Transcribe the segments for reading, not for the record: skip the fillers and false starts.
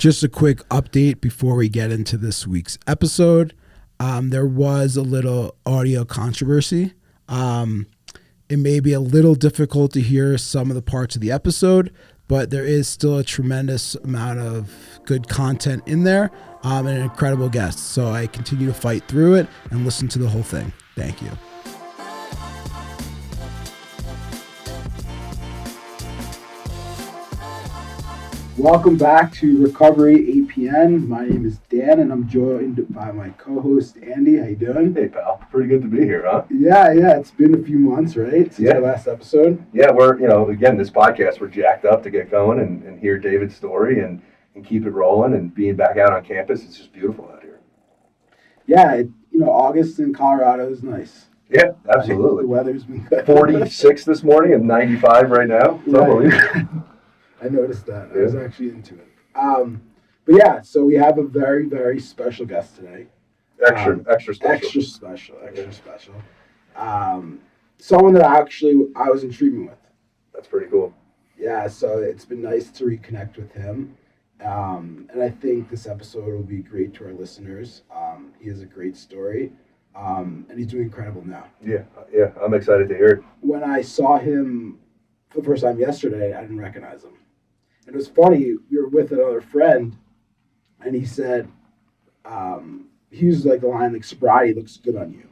Just a quick update before we get into this week's episode. There was a little audio controversy. It may be a little difficult to hear some of the parts of the episode, but there is still a tremendous amount of good content in there and an incredible guest. So I continue to fight through it and listen to the whole thing. Thank you. Welcome back to Recovery APN. My name is Dan, and I'm joined by my co-host, Andy. How you doing? Hey, pal. Pretty good to be here, huh? Yeah. It's been a few months, right, since our last episode? Yeah, we're, again, this podcast, we're jacked up to get going and hear David's story and keep it rolling, and being back out on campus. It's just beautiful out here. Yeah, August in Colorado is nice. Yeah, absolutely. The weather's been good. 46 this morning and 95 right now. It's unbelievable. I noticed that. I was actually into it. But yeah, so we have a very, very special guest today. Extra special. Extra special. Someone that I was in treatment with. That's pretty cool. Yeah, so it's been nice to reconnect with him. And I think this episode will be great to our listeners. He has a great story. And he's doing incredible now. Yeah, I'm excited to hear it. When I saw him for the first time yesterday, I didn't recognize him. And it was funny, we were with another friend, and he said, he used like the line, like, sobriety looks good on you,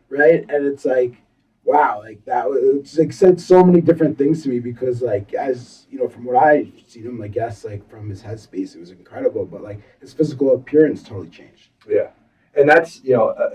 right? And it's like, wow, like that was, it's like said so many different things to me because like, as, from what I've seen him, I guess, like from his headspace, it was incredible, but like his physical appearance totally changed. Yeah. And that's,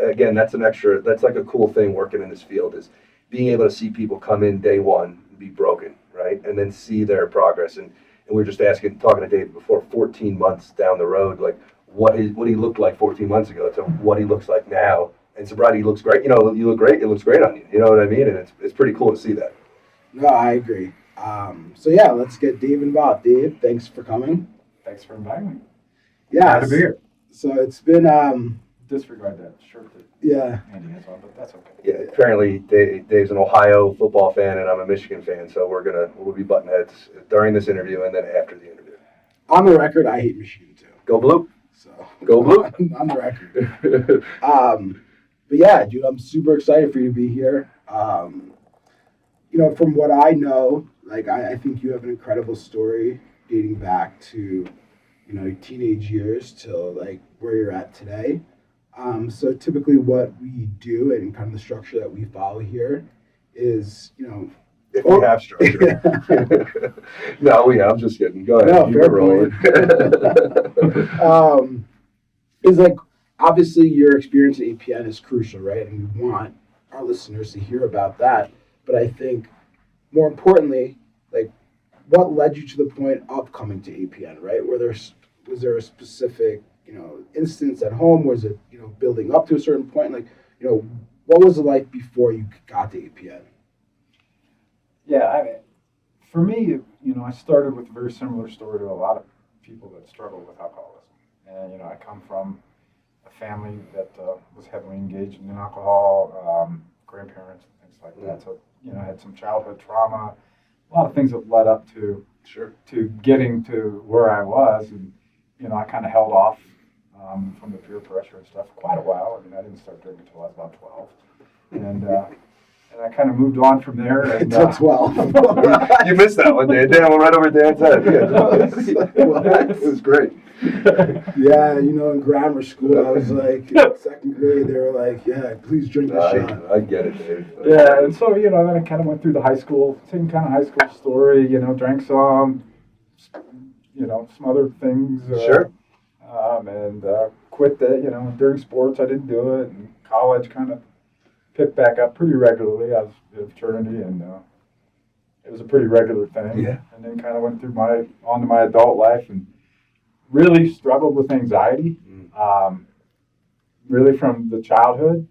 again, that's like a cool thing working in this field is being able to see people come in day one and be broken, right? And then see their progress. And we were just talking to David before, 14 months down the road, like what he looked like 14 months ago to what he looks like now. And sobriety looks great. You look great. It looks great on you. You know what I mean? And it's pretty cool to see that. No, I agree. So yeah, let's get Dave involved. Dave, thanks for coming. Thanks for inviting me. Yeah. Glad to be here. So it's been disregard that shirt that Andy has on, but that's okay. Yeah, apparently Dave's an Ohio football fan and I'm a Michigan fan, so we'll be button heads during this interview and then after the interview. On the record, I hate Michigan too. Go Blue. So go Blue. On the record. But yeah, dude, I'm super excited for you to be here. From what I know, like I think you have an incredible story dating back to, your teenage years till like where you're at today. So typically what we do and kind of the structure that we follow here is, if we have structure. No, I'm just kidding. Go ahead. No, fair point. Is like, obviously your experience at APN is crucial, right? And we want our listeners to hear about that. But I think more importantly, like what led you to the point of coming to APN, right? Was there a specific instance at home? Was it, building up to a certain point? Like, what was the life before you got to APN? Yeah, for me, I started with a very similar story to a lot of people that struggle with alcoholism. And, I come from a family that was heavily engaged in alcohol, grandparents and things like that. So, I had some childhood trauma, a lot of things that led up to getting to where I was. And, I kind of held off from the peer pressure and stuff for quite a while. I mean, I didn't start drinking until I was about 12. And I kind of moved on from there. Until 12. You missed that one, Dan. Dan went right over Dan's head. Yeah. It was great. Yeah, in grammar school, I was like, second grade, they were like, yeah, please drink the shot. I get it, Dave. Yeah, and so, then I kind of went through the same kind of high school story, drank some, some other things. Sure. And quit that, during sports I didn't do it, and college kind of picked back up pretty regularly. I was in a fraternity, and it was a pretty regular thing. Yeah. And then kind of went through onto my adult life and really struggled with anxiety, really from the childhood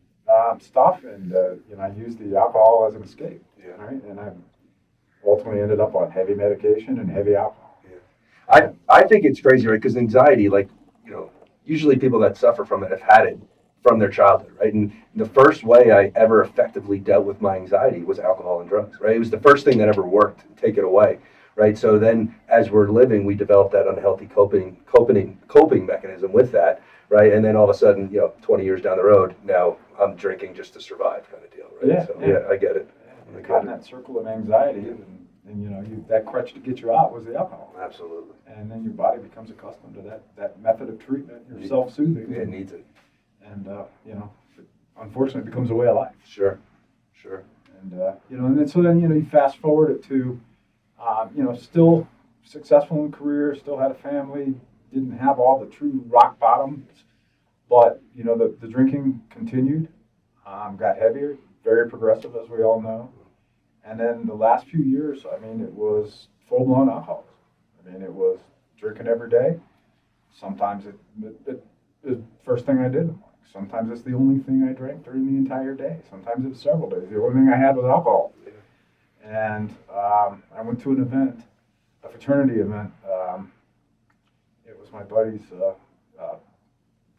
stuff, and I used the alcohol as an escape. Yeah. Right, and I ultimately ended up on heavy medication and heavy alcohol. Yeah. I think it's crazy, right? Because anxiety, like, usually people that suffer from it have had it from their childhood, right? And the first way I ever effectively dealt with my anxiety was alcohol and drugs, right? It was the first thing that ever worked to take it away, right? So then, as we're living, we develop that unhealthy coping mechanism with that, right? And then all of a sudden, 20 years down the road, now I'm drinking just to survive, kind of deal, right? Yeah, So yeah. I get it. You're caught in that circle of anxiety, and that crutch to get you out was the alcohol. Absolutely. And then your body becomes accustomed to that method of treatment. You're self-soothing. It needs it. And unfortunately, it becomes a way of life. Sure. And and then so then you fast forward it to, still successful in career, still had a family, didn't have all the true rock bottoms, but the drinking continued, got heavier, very progressive as we all know, and then the last few years, I mean, it was full blown alcoholism. I mean, it was drinking every day. Sometimes it was the first thing I did in the morning. Sometimes it's the only thing I drank during the entire day. Sometimes it was several days. The only thing I had was alcohol. And I went to an event, a fraternity event. It was my buddy's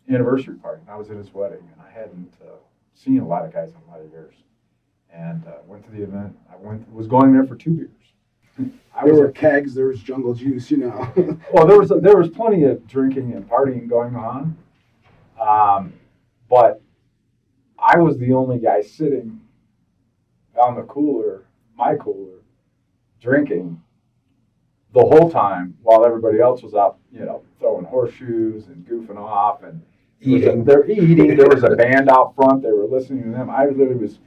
anniversary party. And I was at his wedding, and I hadn't seen a lot of guys in a lot of years. And went to the event. Was going there for 2 beers. There were kegs, there was jungle juice, Well, there was plenty of drinking and partying going on. But I was the only guy sitting on the cooler, my cooler, drinking the whole time while everybody else was out, throwing horseshoes and goofing off and eating. They're eating. There was a band out front. They were listening to them. I literally was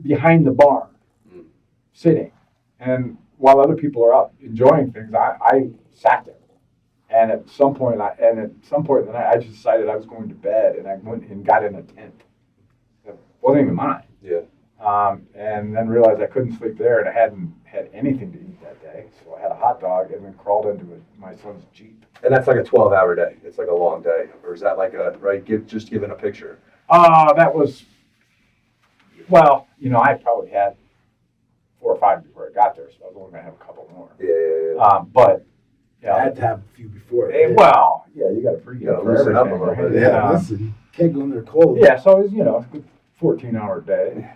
behind the bar, sitting. And while other people are out enjoying things, I sat there. And at some point in the night, I just decided I was going to bed, and I went and got in a tent. It wasn't even mine. Yeah. And then realized I couldn't sleep there, and I hadn't had anything to eat that day. So I had a hot dog, and then crawled into my son's Jeep. And that's like a 12-hour day. It's like a long day, or is that like just giving a picture? That was, well, I probably had 4 or 5 before I got there, so I was only gonna have a couple more. Yeah. But. I had to have a few before. Well, yeah, you got to pregame. You got to loosen up a little bit. Yeah, listen, can't go in there cold. Yeah, so it was, a good 14-hour day,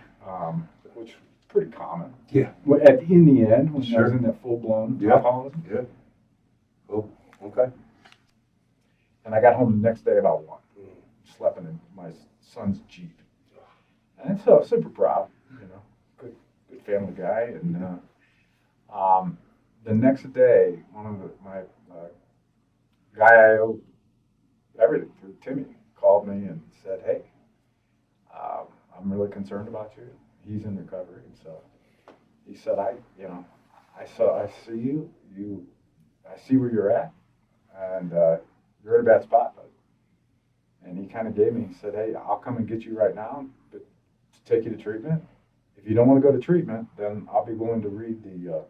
which is pretty common. Yeah. In the end, when I was Sure. in that full-blown Yeah. alcoholism. Yeah. Cool. Okay. And I got home the next day about 1, slept in my son's Jeep. And so super proud, good family guy. And the next day, one of my guy I owe everything through, Timmy, called me and said, "Hey, I'm really concerned about you." He's in recovery, and so he said, "I see you. I see where you're at, and you're in a bad spot, bud." And he kind of gave me. He said, "Hey, I'll come and get you right now, but to take you to treatment. If you don't want to go to treatment, then I'll be willing to read the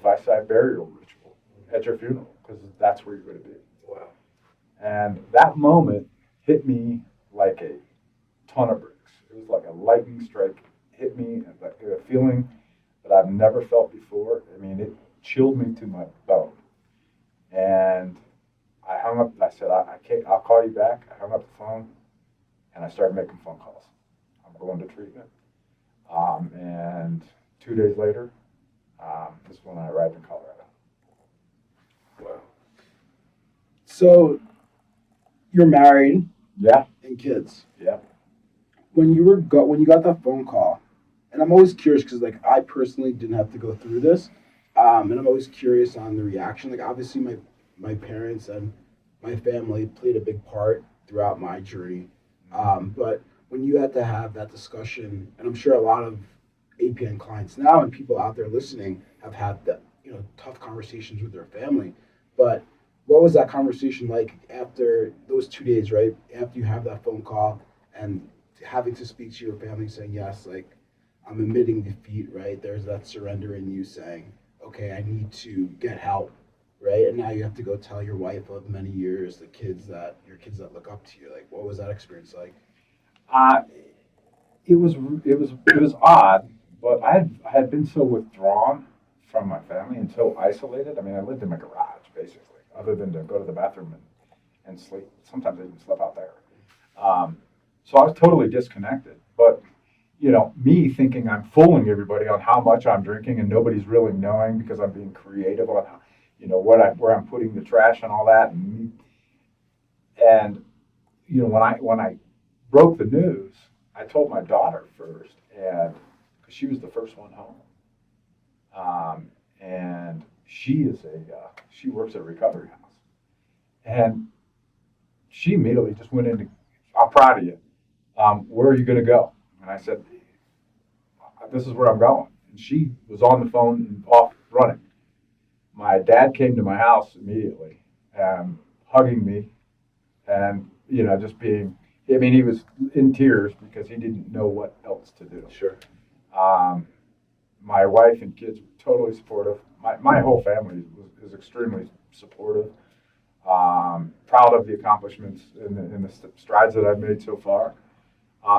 5-side burial ritual at your funeral, because that's where you're going to be." Wow. And that moment hit me like a ton of bricks. It was like a lightning strike. Hit me, like a feeling that I've never felt before. I mean, it chilled me to my bone. And I hung up. I said, I can't, I'll call you back. I hung up the phone, and I started making phone calls. I'm going to treatment. And 2 days later, this is when I arrived in Colorado. Wow. So, you're married. Yeah. And kids. Yeah. When you got that phone call, and I'm always curious because I personally didn't have to go through this, and I'm always curious on the reaction. Like, obviously my parents and my family played a big part throughout my journey, but when you had to have that discussion, and I'm sure a lot of APN clients now and people out there listening have had that tough conversations with their family, but what was that conversation like after those 2 days, right? After you have that phone call and having to speak to your family saying, yes, I'm admitting defeat, right? There's that surrender in you saying, okay, I need to get help, right? And now you have to go tell your wife of many years, your kids that look up to you. Like, what was that experience like? It was odd, but I had been so withdrawn from my family and so isolated. I mean, I lived in my garage basically, other than to go to the bathroom and sleep. Sometimes I even slept out there. So I was totally disconnected. But me thinking I'm fooling everybody on how much I'm drinking, and nobody's really knowing because I'm being creative on how, where I'm putting the trash and all that, and when I broke the news, I told my daughter first, and because she was the first one home, and she works at a recovery house, and she immediately just went into, "I'm proud of you. Where are you going to go?" And I said, "This is where I'm going." And she was on the phone and off running. My dad came to my house immediately, hugging me, and just being. I mean, he was in tears because he didn't know what else to do. Sure. My wife and kids were totally supportive. My whole family is extremely supportive. Proud of the accomplishments and the strides that I've made so far.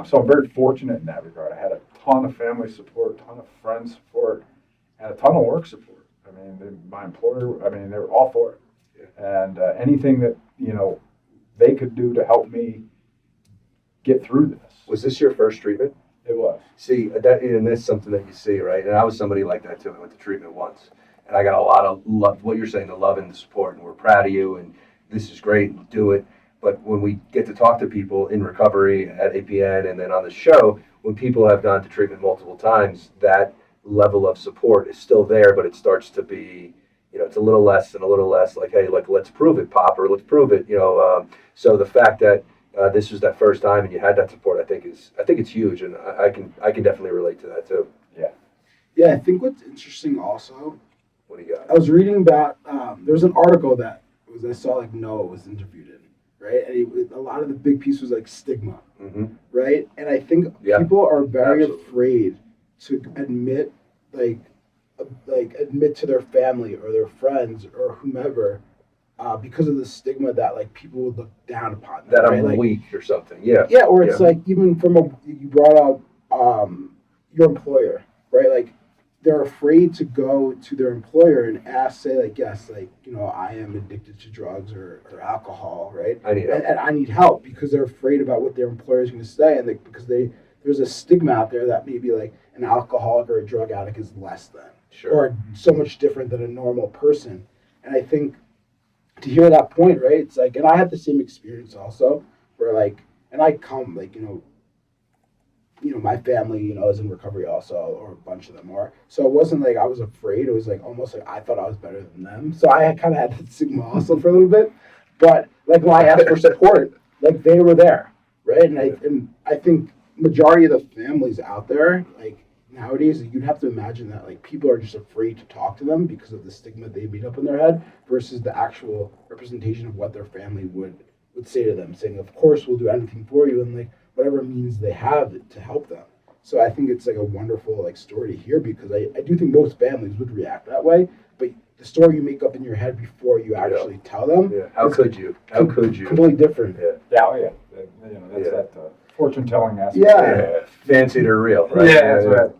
So I'm very fortunate in that regard. I had a ton of family support, a ton of friends support, and a ton of work support. I mean, my employer, they were all for it. Yeah. And anything that, they could do to help me get through this. Was this your first treatment? It was. See, that's something that you see, right? And I was somebody like that too. I went to treatment once, and I got a lot of love. What you're saying, the love and the support, and we're proud of you, and this is great, and do it. But when we get to talk to people in recovery at APN and then on the show, when people have gone to treatment multiple times, that level of support is still there, but it starts to be, it's a little less and a little less. Like, hey, let's prove it, Pop, or let's prove it. So the fact that this was that first time and you had that support, I think it's huge, and I can definitely relate to that too. Yeah. Yeah, I think what's interesting also. What do you got? I was reading about there was an article that I saw like Noah was interviewed in, right? And a lot of the big piece was like stigma, right? And I think people are very afraid to admit admit to their family or their friends or whomever. Because of the stigma that like people would look down upon them, that right? I'm weak or something. Yeah. Yeah, or it's like even you brought up your employer, right? Like they're afraid to go to their employer and say like, yes, like I am addicted to drugs or alcohol, right? I need help. And I need help because they're afraid about what their employer is going to say, and because there's a stigma out there that maybe like an alcoholic or a drug addict is less than, or so much different than a normal person, and I think. To hear that point, right? It's like, and I had the same experience also, where like, and I come like, my family, is in recovery also, or a bunch of them are. So it wasn't like I was afraid. It was like almost like I thought I was better than them. So I kind of had that stigma also for a little bit. But like when I asked for support, like they were there, right? And I think majority of the families out there, like nowadays, you'd have to imagine that like people are just afraid to talk to them because of the stigma they made up in their head versus the actual representation of what their family would say to them, saying, "Of course, we'll do anything for you," and like whatever means they have to help them. So I think it's like a wonderful like story to hear because I do think most families would react that way, but the story you make up in your head before you actually tell them. Yeah. How could you? Completely different. Yeah. That's that fortune telling aspect. Yeah. Fancied or real, right? Yeah, that's right.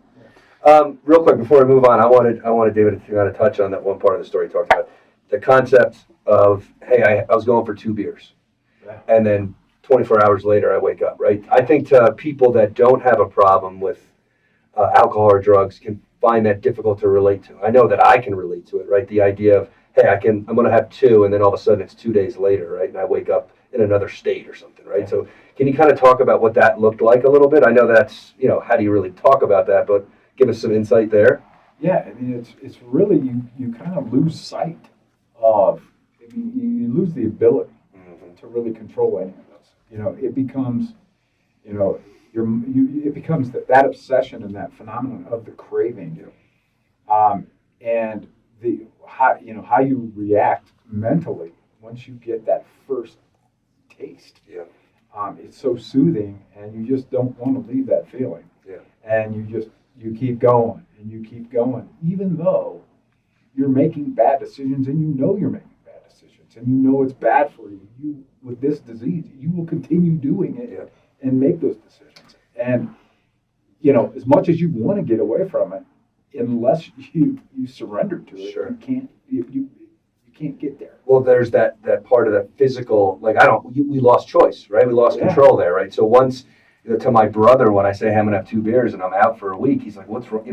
Real quick before we move on, I wanted David to kind of touch on that one part of the story you talked about, the concept of, hey, I was going for 2 beers, and then 24 hours later I wake up, right? I think people that don't have a problem with alcohol or drugs can find that difficult to relate to. I know that I can relate to it, right? The idea of, hey, I'm going to have 2, and then all of a sudden it's 2 days later, right? And I wake up in another state or something, right? Yeah. So can you kind of talk about what that looked like a little bit? I know that's, how do you really talk about that, but give us some insight there. Yeah, I mean, it's really, you kind of lose sight of, you lose the ability to really control any of this. It becomes, it becomes that obsession and that phenomenon of the craving, and how you react mentally once you get that first taste. Yeah. It's so soothing, and you just don't want to leave that feeling. Yeah. And you keep going and you keep going, even though you're making bad decisions and you're making bad decisions and it's bad for you. You with this disease, you will continue doing it and make those decisions. And as much as you want to get away from it, unless you surrender to it, you can't get there. Well, there's that part of that physical, like we lost choice, right? We lost control there, right? So once to my brother, when I say, hey, I'm gonna have 2 beers and I'm out for a week, he's like, what's wrong?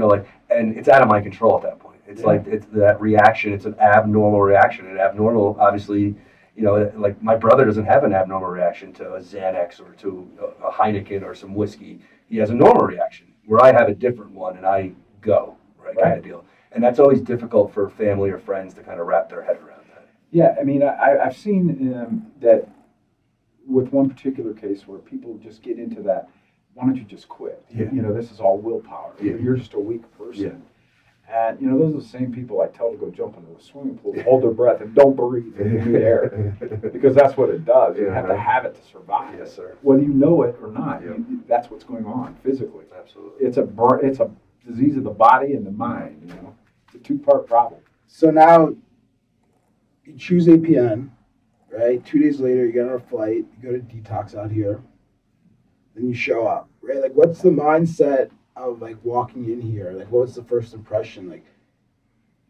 And it's out of my control at that point. It's like, it's that reaction. It's an abnormal reaction. And abnormal, obviously, like my brother doesn't have an abnormal reaction to a Xanax or to a Heineken or some whiskey. He has a normal reaction where I have a different one and I go, right, kind of deal. And that's always difficult for family or friends to kind of wrap their head around that. Yeah, I mean, I've seen that with one particular case where people just get into that, why don't you just quit? Yeah. This is all willpower. Yeah. You're just a weak person. Yeah. And, those are the same people I tell to go jump into a swimming pool, hold their breath, and don't breathe in the air. Because that's what it does. You have to have it to survive. Yes, sir. Whether you know it or not, Yep. that's what's going on physically. Absolutely. It's a disease of the body and the mind, It's a two-part problem. So now you choose APN, right? 2 days later, you get on a flight, you go to detox out here, then you show up, right? Like, what's the mindset of like walking in here? Like, what was the first impression? Like,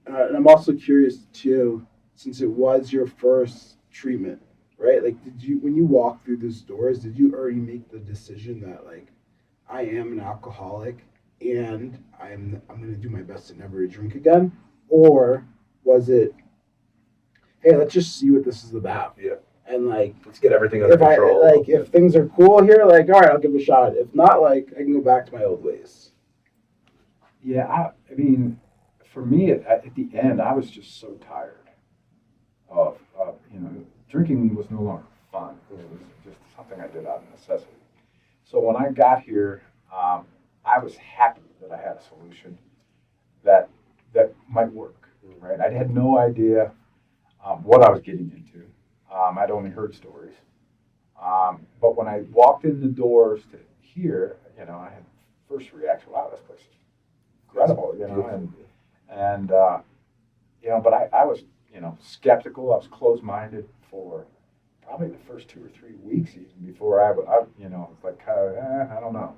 and I'm also curious too, since it was your first treatment, right? Like, when you walked through those doors, did you already make the decision that like, I am an alcoholic and I'm going to do my best to never drink again? Or was it, hey, let's just see what this is about? Yeah. And like, let's get everything under control. If things are cool here, like, all right, I'll give it a shot. If not, like, I can go back to my old ways. Yeah, I mean, for me, at the end, I was just so tired of, drinking was no longer fun. It was just something I did out of necessity. So when I got here, I was happy that I had a solution that might work, right? I had no idea what I was getting into. I'd only heard stories. But when I walked in the doors to here, I had first reaction, wow, this place is incredible, but I was, skeptical. I was close-minded for probably the first 2 or 3 weeks even before I was like, I don't know.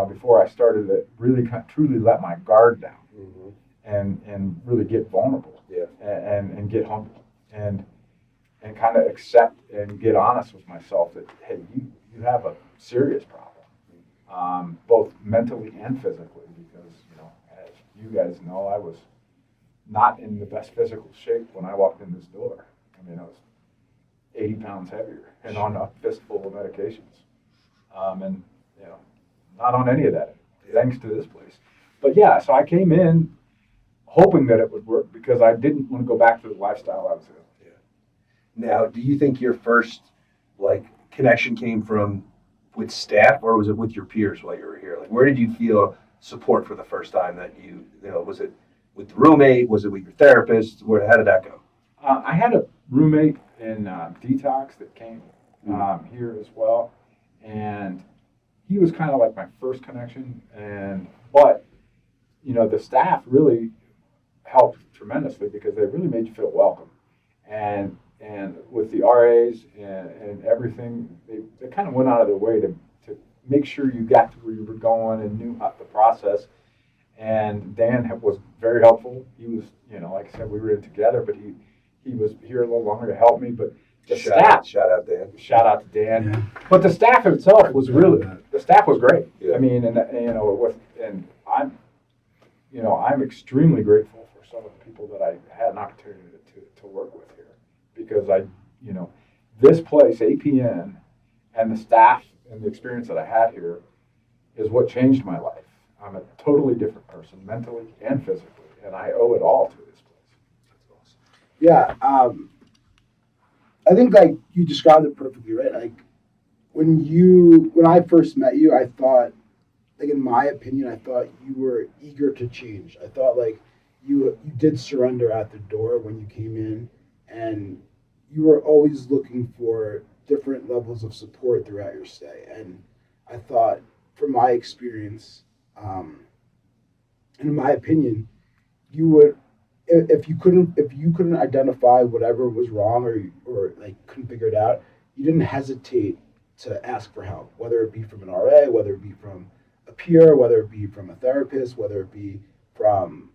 Before I started to really truly let my guard down and really get vulnerable and get humble and kind of accept and get honest with myself that, hey, you have a serious problem, both mentally and physically, because, as you guys know, I was not in the best physical shape when I walked in this door. I mean, I was 80 pounds heavier and on a fistful of medications. And, not on any of that, thanks to this place. But yeah, so I came in hoping that it would work because I didn't want to go back to the lifestyle I was in. Yeah. Now, do you think your first connection came with staff, or was it with your peers while you were here? Like, where did you feel support for the first time that was it with the roommate? Was it with your therapist? How did that go? I had a roommate in detox that came here as well, and he was kind of like my first connection. But the staff really helped tremendously because they really made you feel welcome, and with the RAs and everything, they kind of went out of their way to make sure you got to where you were going and knew the process. And Dan was very helpful. He was, like I said, we were in together, but he was here a little longer to help me. But the staff, shout out Dan. Shout out to Dan. Yeah. But the staff itself was the staff was great. Yeah. I mean, and I'm extremely grateful for some of the people that I had an opportunity to work with here, because this place, APN, and the staff and the experience that I had here is what changed my life. I'm a totally different person, mentally and physically, and I owe it all to this place. That's awesome. Yeah, I think you described it perfectly, right? Like when I first met you, I thought, in my opinion, I thought you were eager to change. I thought you did surrender at the door when you came in, and you were always looking for different levels of support throughout your stay. And I thought, from my experience, and in my opinion, you would, if you couldn't identify whatever was wrong or couldn't figure it out, you didn't hesitate to ask for help, whether it be from an RA, whether it be from a peer, whether it be from a therapist, whether it be from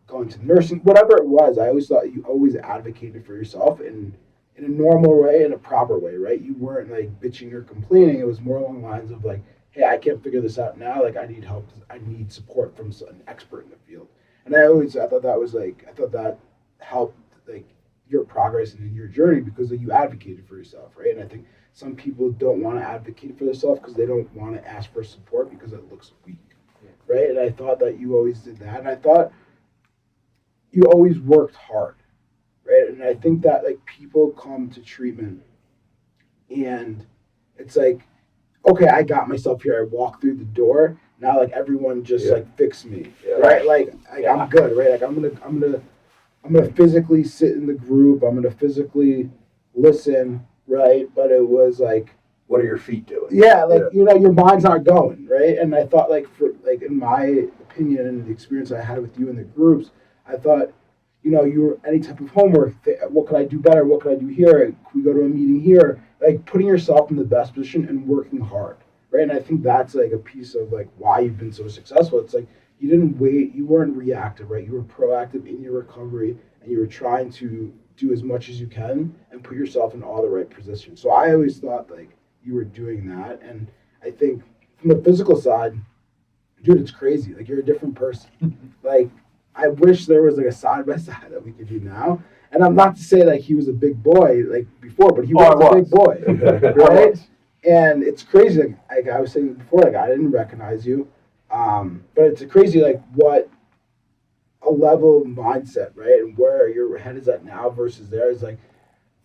going to nursing, whatever it was. I always thought you always advocated for yourself, and in a normal way, in a proper way, right? You weren't like bitching or complaining. It was more along the lines of like, hey, I can't figure this out now. Like, I need help. I need support from an expert in the field. And I thought that was like, I thought that helped like your progress and your journey because like, you advocated for yourself, right? And I think some people don't want to advocate for themselves because they don't want to ask for support because it looks weak, right? And I thought that you always did that. And I thought you always worked hard, right? And I think that like people come to treatment and it's like, okay, I got myself here. I walk through the door. Now like everyone just like fix me, right? Like I'm good, right? Like I'm gonna physically sit in the group. I'm gonna physically listen, right? But it was like, what are your feet doing? yeah, like your mind's not going, right? And I thought like for like in my opinion and the experience I had with you in the groups, I thought, you were any type of homework. What could I do better? What could I do here? Could we go to a meeting here? Like putting yourself in the best position and working hard, right? And I think that's like a piece of like why you've been so successful. It's like you didn't wait, you weren't reactive, right? You were proactive in your recovery, and you were trying to do as much as you can and put yourself in all the right positions. So I always thought like you were doing that, and I think from the physical side, dude, it's crazy. Like you're a different person. Like I wish there was like a side by side that we could do now. And I'm not to say like he was a big boy like before, but he was a big boy, right? And it's crazy. Like I was saying before, like I didn't recognize you, but it's crazy like what a level of mindset, right, and where your head is at now versus there is like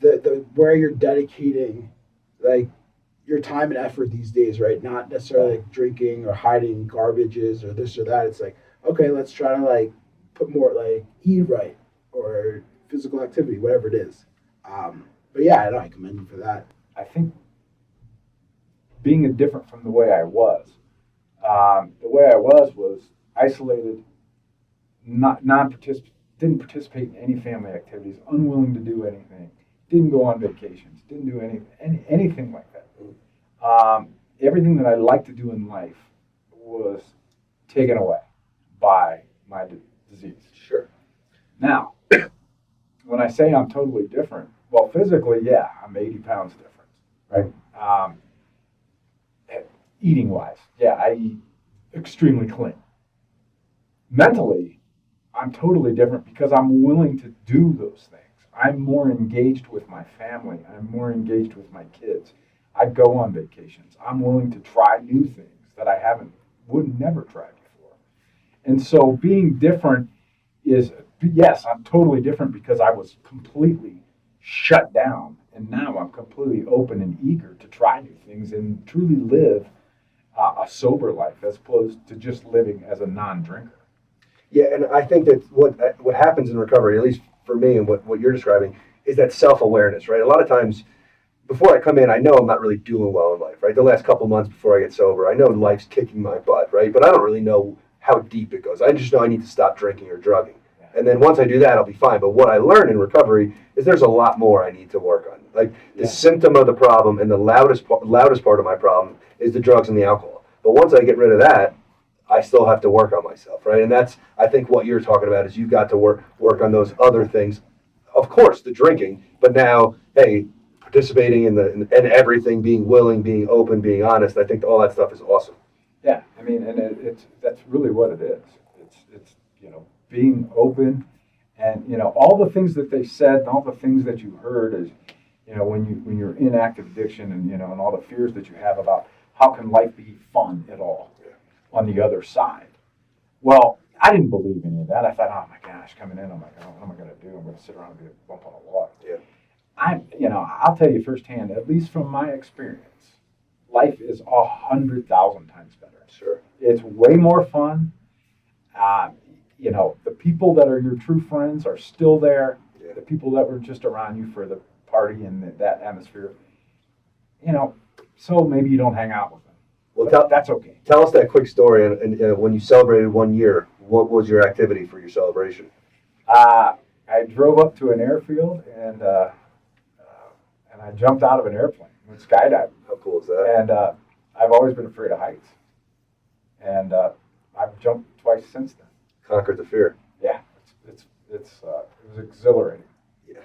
the where you're dedicating like your time and effort these days, right? Not necessarily like drinking or hiding garbages or this or that. It's like, okay, let's try to like put more like eat right or physical activity, whatever it is. But yeah, I know I commend you for that. I think being different from the way I was. The way I was isolated, not non-participant, didn't participate in any family activities, unwilling to do anything, didn't go on vacations, didn't do anything like that. Everything that I liked to do in life was taken away by my disease. Sure. Now, when I say I'm totally different, well, physically, yeah, I'm 80 pounds different, right? Eating wise, yeah, I eat extremely clean. Mentally, I'm totally different because I'm willing to do those things. I'm more engaged with my family. I'm more engaged with my kids. I go on vacations. I'm willing to try new things that I would never try before. And so being different is, yes, I'm totally different because I was completely shut down. And now I'm completely open and eager to try new things and truly live a sober life as opposed to just living as a non-drinker. Yeah, and I think that what happens in recovery, at least for me and what you're describing, is that self-awareness, right? A lot of times, before I come in, I know I'm not really doing well in life, right? The last couple months before I get sober, I know life's kicking my butt, right? But I don't really know how deep it goes. I just know I need to stop drinking or drugging. And then once I do that, I'll be fine. But what I learn in recovery is there's a lot more I need to work on. Like the symptom of the problem and the loudest part of my problem is the drugs and the alcohol. But once I get rid of that, I still have to work on myself, right? And that's, I think, what you're talking about is you've got to work on those other things. Of course, the drinking, but now, hey, participating in everything, being willing, being open, being honest. I think all that stuff is awesome. Yeah, I mean, and that's really what it is. It's being open, and all the things that they said and all the things that you heard is when you're in active addiction and and all the fears that you have about how can life be fun at all on the other side. Well, I didn't believe any of that. I thought, oh my gosh, coming in, I'm like, oh, what am I going to do? I'm going to sit around and be a bump on a log. Yeah. I'll tell you firsthand, at least from my experience, life is 100,000 times better. Sure. It's way more fun. The people that are your true friends are still there. Yeah. The people that were just around you for the party and that atmosphere, so maybe you don't hang out with them. Well, that's okay. Tell us that quick story. And when you celebrated 1 year, what was your activity for your celebration? I drove up to an airfield and I jumped out of an airplane. Went skydiving. How cool is that? And I've always been afraid of heights. And I've jumped twice since then. Conquered the fear. Yeah, it was exhilarating. Yeah,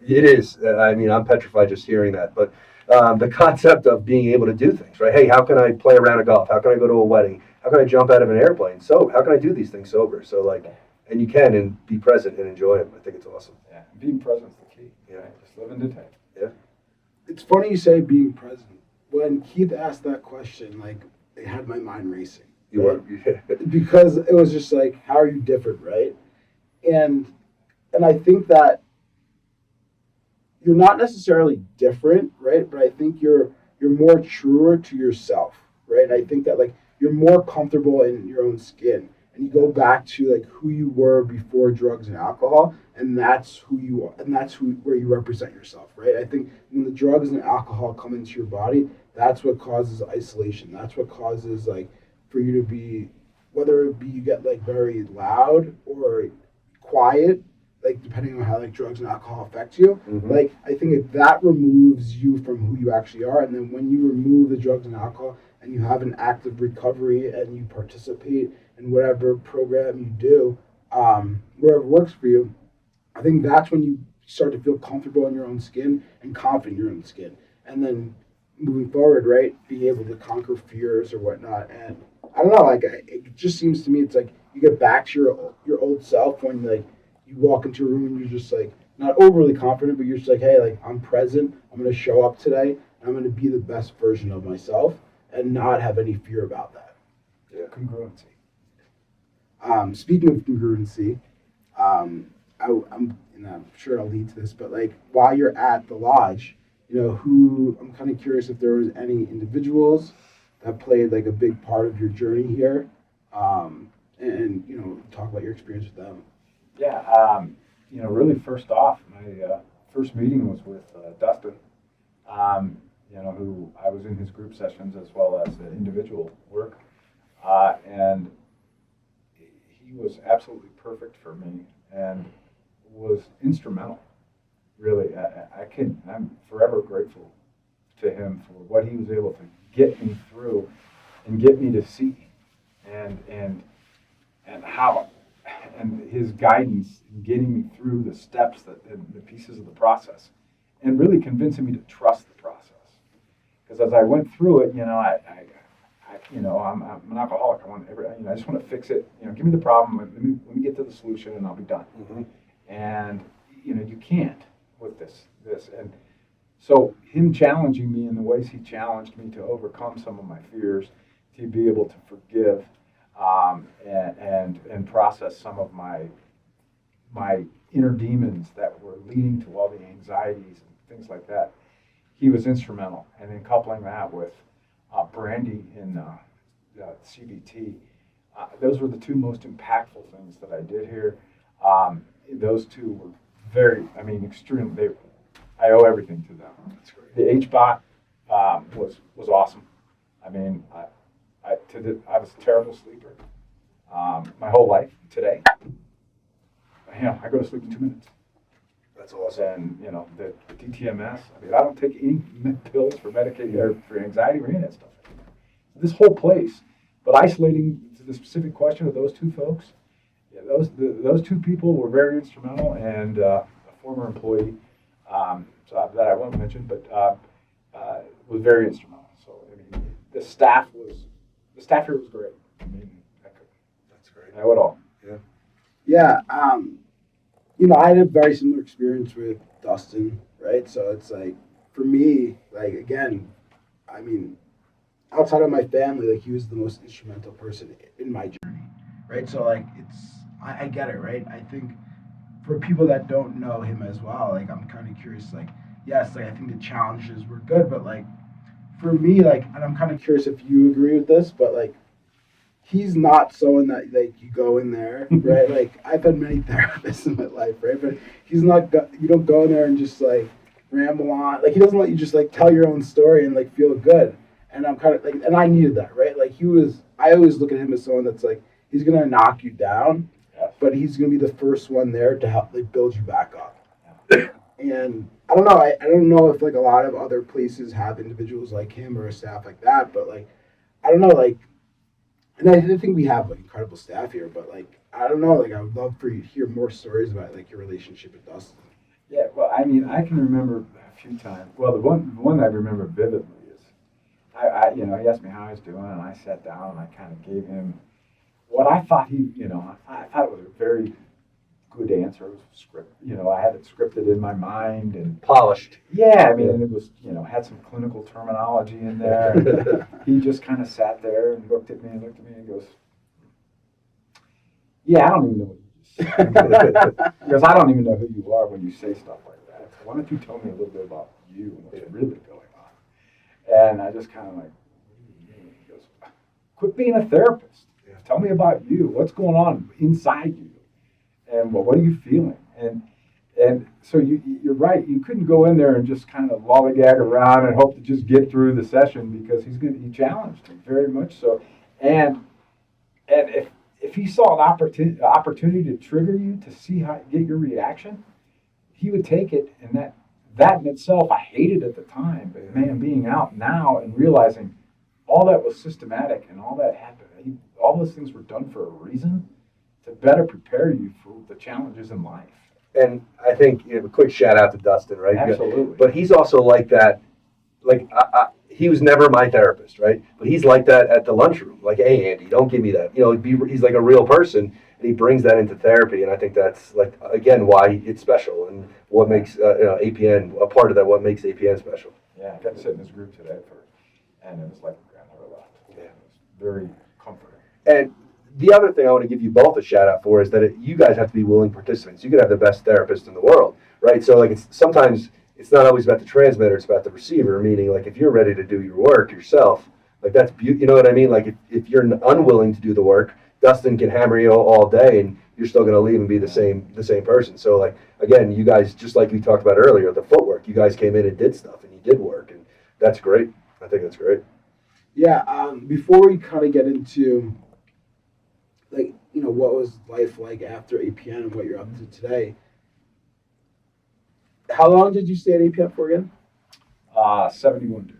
It is. I mean, I'm petrified just hearing that. But the concept of being able to do things, right? Hey, how can I play a round of golf? How can I go to a wedding? How can I jump out of an airplane? So, how can I do these things sober? So, like, and you can and be present and enjoy them. I think it's awesome. Yeah, being present is the key. Yeah. Right? Just live in detail. Yeah. It's funny you say being present. When Keith asked that question, like, it had my mind racing. You right? are. Because it was just like, how are you different, right? And I think that you're not necessarily different, right? But I think you're more truer to yourself, right? And I think that like you're more comfortable in your own skin, and you go back to like who you were before drugs and alcohol, and that's who you are, and that's where you represent yourself, right? I think when the drugs and alcohol come into your body, that's what causes isolation. That's what causes like for you to be, whether it be you get like very loud or quiet, like depending on how like drugs and alcohol affect you. Mm-hmm. Like I think if that removes you from who you actually are, and then when you remove the drugs and alcohol and you have an active recovery and you participate in whatever program you do, wherever works for you, I think that's when you start to feel comfortable in your own skin and confident in your own skin. And then moving forward, right, being able to conquer fears or whatnot. And I don't know, like it just seems to me it's like you get back to your old self when like you walk into a room and you're just like not overly confident, but you're just like, hey, like I'm present. I'm gonna show up today. And I'm gonna be the best version of myself and not have any fear about that. Yeah. Congruency. Speaking of congruency, I'm sure I'll lead to this, but like while you're at the lodge, who I'm kind of curious if there was any individuals that played like a big part of your journey here, and talk about your experience with them. Yeah, really first off, my first meeting was with Dustin, who I was in his group sessions as well as individual work, and he was absolutely perfect for me and was instrumental. Really, I'm forever grateful to him for what he was able to get me through and get me to see, and how, and his guidance in getting me through the steps and the pieces of the process, and really convincing me to trust the process. Because as I went through it, I'm an alcoholic. I just want to fix it. Give me the problem. Let me get to the solution, and I'll be done. Mm-hmm. And you can't with this. And so him challenging me in the ways he challenged me to overcome some of my fears, to be able to forgive, and process some of my inner demons that were leading to all the anxieties and things like that. He was instrumental, and then coupling that with Brandy in CBT, those were the two most impactful things that I did here. Those two were extreme. I owe everything to them. That's great. The HBOT was awesome. I mean, I was a terrible sleeper my whole life. Today, I go to sleep in 2 minutes. That's awesome. And the DTMS. I don't take any pills for medication or for anxiety or any of that stuff. This whole place, but isolating to the specific question of those two folks, those two people were very instrumental, and a former employee that I won't mention, but was very instrumental. So the staff here was great. That's great. I owe it all. Yeah. Yeah. I had a very similar experience with Dustin, right? So it's like, for me, like, again, outside of my family, like, he was the most instrumental person in my journey, right? So, like, I get it, right? I think for people that don't know him as well, like, I'm kind of curious, like, yes, like, I think the challenges were good, but, like, for me, like, and I'm kind of curious if you agree with this, but, like, he's not someone that like you go in there, right? Like I've had many therapists in my life, right? But he's not. You don't go in there and just like ramble on. Like he doesn't let you just like tell your own story and like feel good. And I'm kind of like, and I needed that, right? Like I always look at him as someone that's like he's gonna knock you down, but he's gonna be the first one there to help like build you back up. And I don't know. I don't know if like a lot of other places have individuals like him or a staff like that, but like I don't know, like. And I think we have like incredible staff here, but like I don't know, like I would love for you to hear more stories about like your relationship with Dustin. Yeah, well, I mean, I can remember a few times. Well, the one I remember vividly is, he asked me how I was doing, and I sat down and I kind of gave him what I thought I thought it was a very good answer. It was script, I had it scripted in my mind, and Polished. yeah, I mean, and it was, had some clinical terminology in there. And he just kind of sat there and looked at me and goes, "Yeah, I don't even know what you just said." Because I don't even know who you are when you say stuff like that. So why don't you tell me a little bit about you and what's really going on? And I just kind of like, he goes, "Quit being a therapist. Tell me about you. What's going on inside you, and what are you feeling?" And so you're right. You couldn't go in there and just kind of lollygag around and hope to just get through the session, because he's going to be challenged very much so. And if he saw an opportunity to trigger you to see how get your reaction, he would take it. And that in itself, I hated at the time. But man, being out now and realizing all that was systematic and all that happened, all those things were done for a reason, to better prepare you for the challenges in life. And I think a quick shout out to Dustin, right? Absolutely. But he's also like that. Like he was never my therapist, right? But he's like that at the lunchroom. Like, hey, Andy, don't give me that. He's like a real person, and he brings that into therapy. And I think that's like again why it's special, and what makes APN a part of that. What makes APN special? Yeah, I got to sit in this group today and it was like a grandmother left. Yeah, it was very comforting. And the other thing I want to give you both a shout out for is that you guys have to be willing participants. You could have the best therapist in the world, right? So like sometimes it's not always about the transmitter; it's about the receiver. Meaning, like if you're ready to do your work yourself, like that's you know what I mean? Like if you're unwilling to do the work, Dustin can hammer you all day, and you're still going to leave and be the same person. So like again, you guys, just like we talked about earlier, the footwork. You guys came in and did stuff, and you did work, and that's great. I think that's great. Yeah. Before we kind of get into what was life like after APN and what you're up to today. How long did you stay at APN for again? 71 days.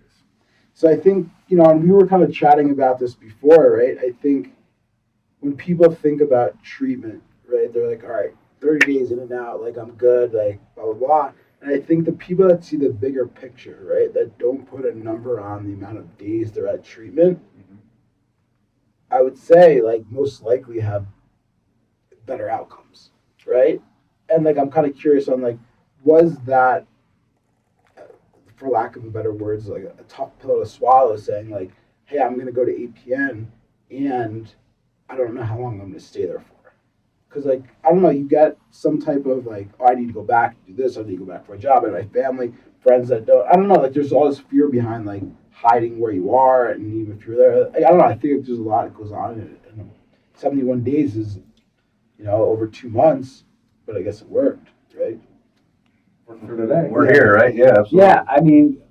So I think, and we were kind of chatting about this before, right? I think when people think about treatment, right, they're like, all right, 30 days in and out, like I'm good, like blah, blah, blah. And I think the people that see the bigger picture, right, that don't put a number on the amount of days they're at treatment, I would say, like, most likely have better outcomes, right? And, like, I'm kind of curious on, like, was that, for lack of a better words, like a tough pill to swallow, saying, like, hey, I'm going to go to APN and I don't know how long I'm going to stay there for. Because, like, I don't know, you get some type of, like, oh, I need to go back and do this, I need to go back for my job, and my family, friends that don't, I don't know, like, there's all this fear behind, like, hiding where you are, and even if you're there, like, I don't know, I think there's a lot that goes on in it. And 71 days is, over 2 months, but I guess it worked, right? Worked for today. We're here, right? Yeah, absolutely. Yeah, I mean,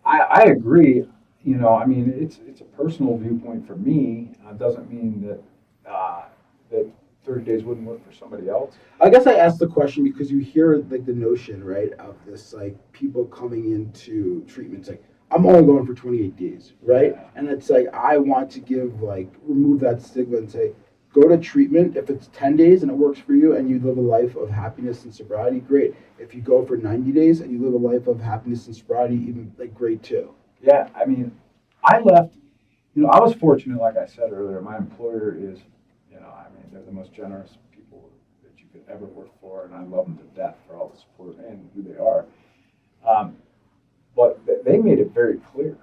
I agree. I mean, it's a personal viewpoint for me. It doesn't mean that 30 days wouldn't work for somebody else. I guess I asked the question because you hear, like, the notion, right, of this, like, people coming into treatments, like, I'm only going for 28 days, right? Yeah. And it's like, I want to remove that stigma and say, go to treatment. If it's 10 days and it works for you and you live a life of happiness and sobriety, great. If you go for 90 days and you live a life of happiness and sobriety, even, like, great too. Yeah, I mean, I left, I was fortunate, like I said earlier, my employer is, they're the most generous people that you could ever work for, and I love them to death for all the support and who they are. But they made it very clear: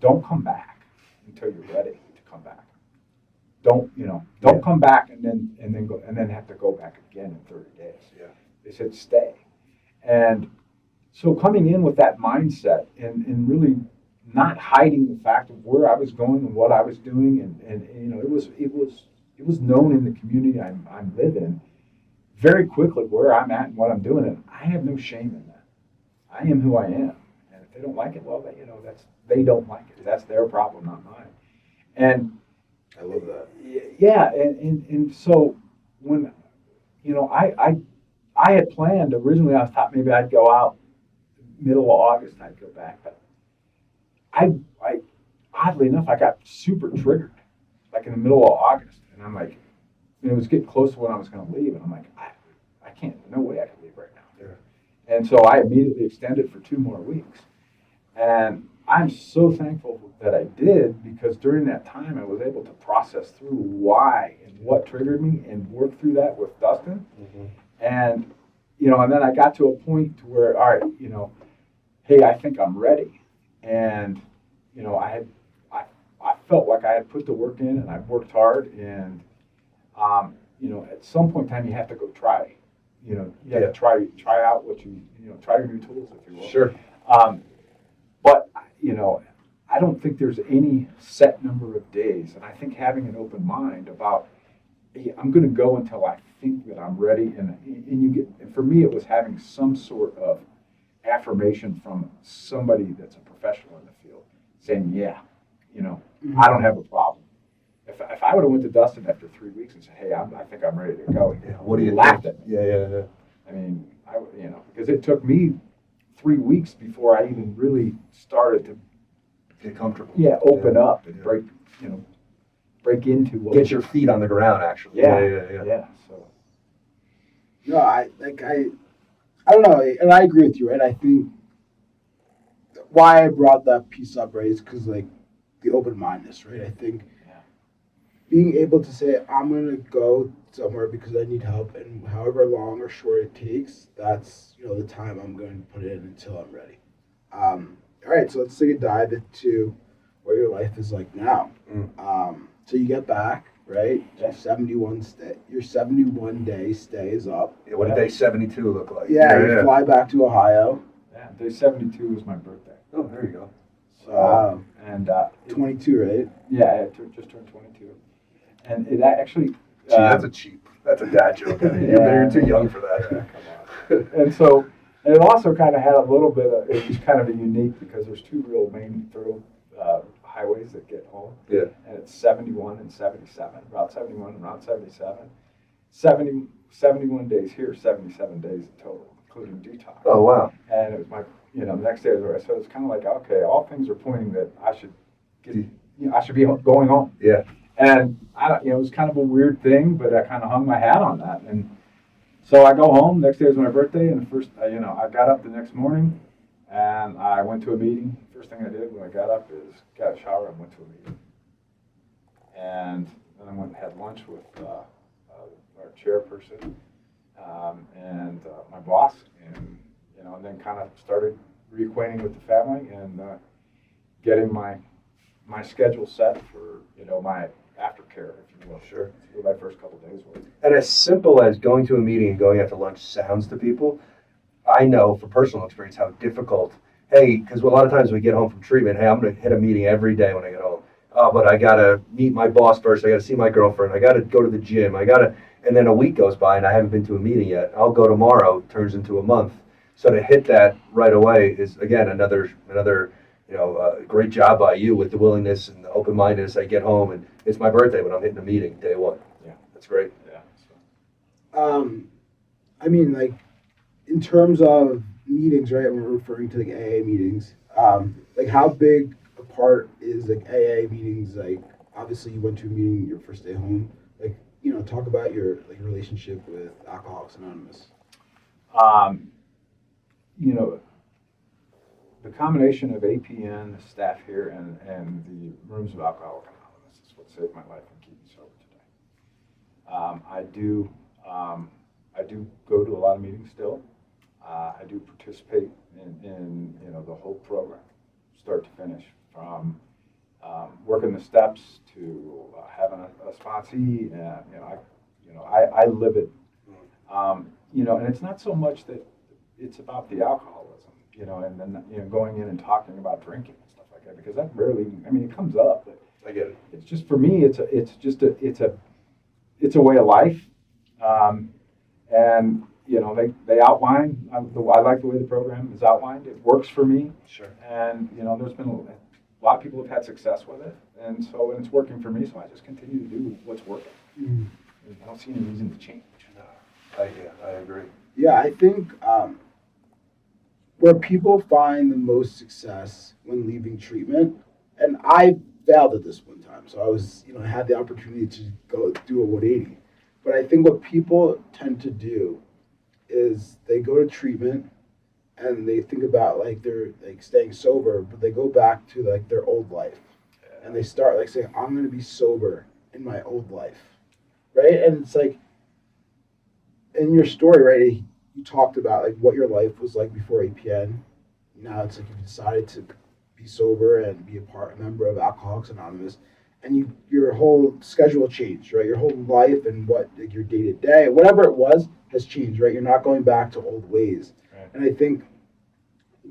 don't come back until you're ready to come back. Don't come back and then have to go back again in 30 days. Yeah. They said stay, and so coming in with that mindset and really not hiding the fact of where I was going and what I was doing, and it was known in the community I live in very quickly where I'm at and what I'm doing, and I have no shame in that. I am who I am, and if they don't like it, well, they don't like it. That's their problem, not mine. And I love that. Yeah, and so when I had planned originally, I thought maybe I'd go out middle of August, I'd go back, but I oddly enough, I got super triggered, like in the middle of August, and I'm like, it was getting close to when I was going to leave, and I'm like, I can't, no way I can leave right now. Yeah. And so I immediately extended for 2 more weeks. And I'm so thankful that I did, because during that time I was able to process through why and what triggered me and work through that with Dustin. Mm-hmm. And, and then I got to a point to where, all right, hey, I think I'm ready. And, I felt like I had put the work in and I worked hard. And, at some point in time, you have to go try. You have to try out try your new tools, if you will. Sure. But, I don't think there's any set number of days. And I think having an open mind about, hey, I'm going to go until I think that I'm ready. And for me, it was having some sort of affirmation from somebody that's a professional in the field saying, yeah, I don't have a problem. If I would have went to Dustin after 3 weeks and said, hey, I think I'm ready to go, What do you laughed think? at me. Yeah. I mean, because it took me 3 weeks before I even really started to Get comfortable. open up and break into what Get your feet on the ground, actually. Yeah. So No, I don't know, and I agree with you, right? I think why I brought that piece up, right, is because like the open mindedness, right? I think being able to say I'm gonna go somewhere because I need help, and however long or short it takes, that's the time I'm going to put in until I'm ready. All right, so let's take a dive into what your life is like now. So you get back, right? Your 71 day stay is up. Yeah, what did day 72 look like? You fly back to Ohio. Yeah, day 72 was my birthday. Oh, there you go. So, and 22, right? Yeah, I just turned 22, and it actually. Gee, that's a dad joke. You're too young for that. Yeah, come on. And so, and it also kind of had a little bit of, it was kind of a unique because there's two real main highways that get home. Yeah. And it's 71 and 77, Route 71 and Route 77. 71 days here, 77 days in total, including detox. Oh, wow. And it was my, the next day was where I, so it's kind of like, okay, all things are pointing that I should I should be going home. Yeah. And it was kind of a weird thing, but I kind of hung my hat on that. And so I go home. Next day is my birthday, and I got up the next morning, and I went to a meeting. First thing I did when I got up is got a shower and went to a meeting. And then I went and had lunch with our chairperson and my boss, and and then kind of started reacquainting with the family and getting my schedule set for my aftercare, if you will. Sure. For my first couple of days worth. And as simple as going to a meeting and going out to lunch sounds to people, I know from personal experience how difficult. Hey, because a lot of times we get home from treatment, hey, I'm going to hit a meeting every day when I get home. Oh, but I got to meet my boss first. I got to see my girlfriend. I got to go to the gym. And then a week goes by and I haven't been to a meeting yet. I'll go tomorrow, turns into a month. So to hit that right away is, again, another great job by you with the willingness and the open-mindedness. I get home and it's my birthday, but I'm hitting a meeting day one. Yeah. That's great. Yeah. I mean, like, in terms of meetings, right, we're referring to like AA meetings, like how big a part is like AA meetings? Like, obviously you went to a meeting your first day home, like, talk about your like relationship with Alcoholics Anonymous. The combination of APN, the staff here, and the rooms of Alcoholics Anonymous is what saved my life and keep me sober today. I do go to a lot of meetings still. I do participate in the whole program, start to finish, from working the steps to having a sponsee. I live it. And it's not so much that it's about the alcoholism, and then going in and talking about drinking and stuff like that, because that rarely. I mean, it comes up, but I get it. It's just, for me, it's a way of life, and they outline. I like the way the program is outlined. It works for me. Sure. And there's been a lot of people have had success with it, and it's working for me. So I just continue to do what's working. Mm. I don't see any reason to change. I agree. Yeah, I think where people find the most success when leaving treatment, and I failed at this one time, so I was, I had the opportunity to go do a 180. But I think what people tend to do is they go to treatment, and they think about like they're like staying sober, but they go back to like their old life, and they start like saying, "I'm going to be sober in my old life," right? And it's like in your story, right? You talked about like what your life was like before APN. Now it's like you decided to be sober and be a member of Alcoholics Anonymous, and your whole schedule changed, right? Your whole life and what like, your day to day, whatever it was, has changed, right? You're not going back to old ways, Right. and I think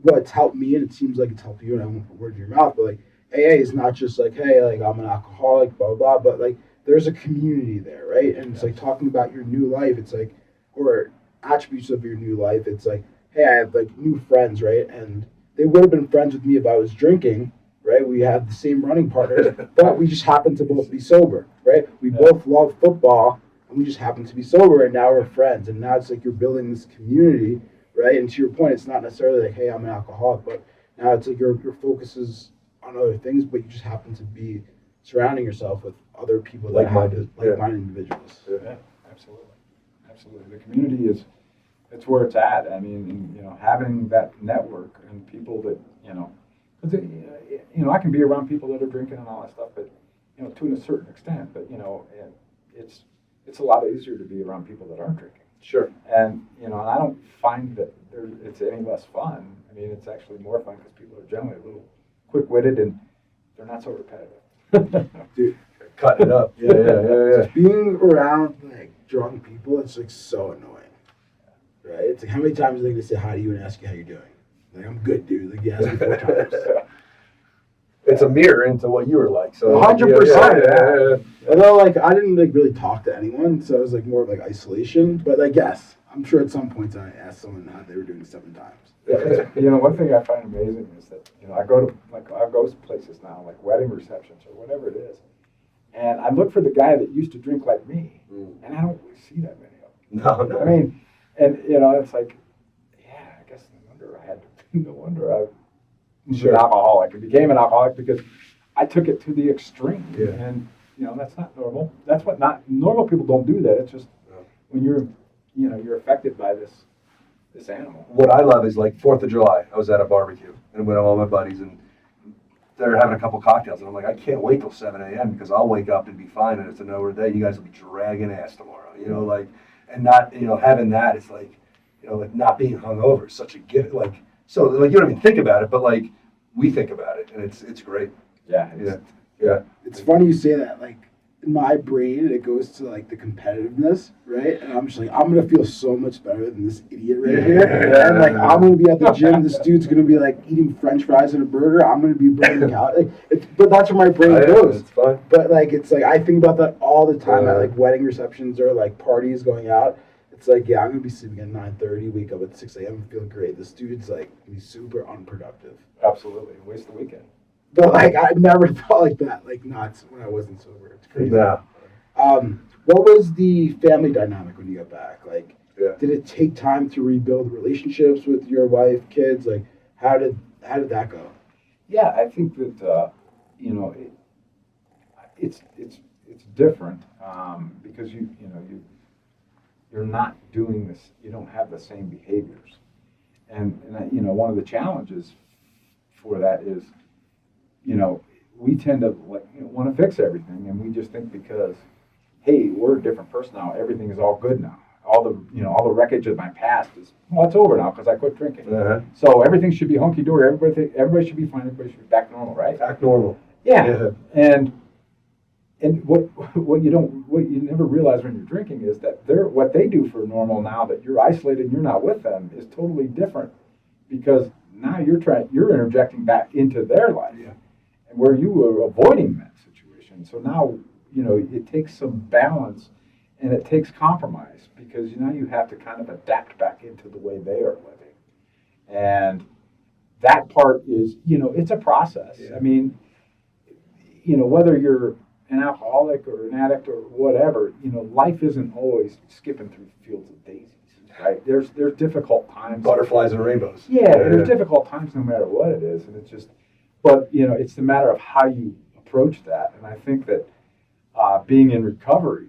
what's helped me, and it seems like it's helped you, and I won't put words in your mouth, but like AA is not just like, hey, like I'm an alcoholic, blah blah blah, but like there's a community there, right? And it's like talking about your new life. It's like, or attributes of your new life. It's like, hey, I have like new friends, right? And they would have been friends with me if I was drinking, right? We had the same running partners, but we just happened to both be sober, right? We both love football, and we just happen to be sober, and now we're friends. And now it's like you're building this community, right? And to your point, it's not necessarily like, hey, I'm an alcoholic, but now it's like your focus is on other things, but you just happen to be surrounding yourself with other people that have like-minded individuals. Yeah, absolutely. Absolutely. The community it's where it's at. I mean, having that network and people that, 'cause I can be around people that are drinking and all that stuff, but, to a certain extent, but, it's a lot easier to be around people that aren't drinking. Sure. And, and I don't find that it's any less fun. I mean, it's actually more fun because people are generally a little quick-witted and they're not so repetitive. Dude, Cutting it up. Yeah. just being around like drunk people, it's like so annoying, right? It's like how many times are they gonna say hi to you and ask you how you're doing? Like, I'm good, dude. Like, you asked me 4 times. It's a mirror into what you were like. So 100%. Yeah. Although, like, I didn't like really talk to anyone, so it was like more of like isolation. But like, yes, I'm sure at some points I asked someone how they were doing 7 times. One thing I find amazing is that, I go to places now, like wedding receptions or whatever it is, and I look for the guy that used to drink like me, and I don't really see that many of them. No. I mean, and, it's like, yeah, I guess no wonder I was an alcoholic and became an alcoholic because I took it to the extreme. Yeah. And, that's not normal. That's what normal people don't do that. It's just when you're affected by this animal. What I love is like 4th of July. I was at a barbecue and went with all my buddies and they're having a couple cocktails and I'm like, I can't wait till 7 a.m. because I'll wake up and be fine and it's a no day. You guys will be dragging ass tomorrow, and not, having that is like, like not being hungover is such a gift. Like, so like you don't even think about it, but like we think about it and it's great. Yeah. It's funny you say that. Like, in my brain, it goes to like the competitiveness, right? And I'm just like, I'm gonna feel so much better than this idiot right here. And like, I'm gonna be at the gym. This dude's gonna be like eating French fries and a burger. I'm gonna be burning calories. But that's where my brain goes. It's fun. But like, it's like I think about that all the time at like wedding receptions or like parties going out. It's like, yeah, I'm gonna be sleeping at 9:30, wake up at 6 a.m. and feel great. This dude's like gonna be super unproductive. Absolutely. Waste the weekend. But like, I never thought like that. Like, not when I wasn't sober. It's crazy. Yeah. What was the family dynamic when you got back? Like, Yeah. did it take time to rebuild relationships with your wife, kids? Like, how did that go? Yeah, I think that it's different because you're not doing this. You don't have the same behaviors, and one of the challenges for that is we tend to want to fix everything, and we just think because hey, we're a different person now, everything is all good now. All the wreckage of my past it's over now because I quit drinking. Uh-huh. So everything should be hunky dory. Everybody should be fine. Everybody should be back to normal, right? Back normal. Yeah. And what you never realize when you're drinking is that what they do for normal now that you're isolated and you're not with them is totally different because now you're interjecting back into their life, and where you were avoiding that situation. So now it takes some balance and it takes compromise because now you have to kind of adapt back into the way they are living, and that part is it's a process. I mean, whether you're an alcoholic or an addict or whatever, life isn't always skipping through fields of daisies, right? There's difficult times. Butterflies and rainbows. Yeah, there's difficult times no matter what it is, and it's just, but it's the matter of how you approach that, and I think that being in recovery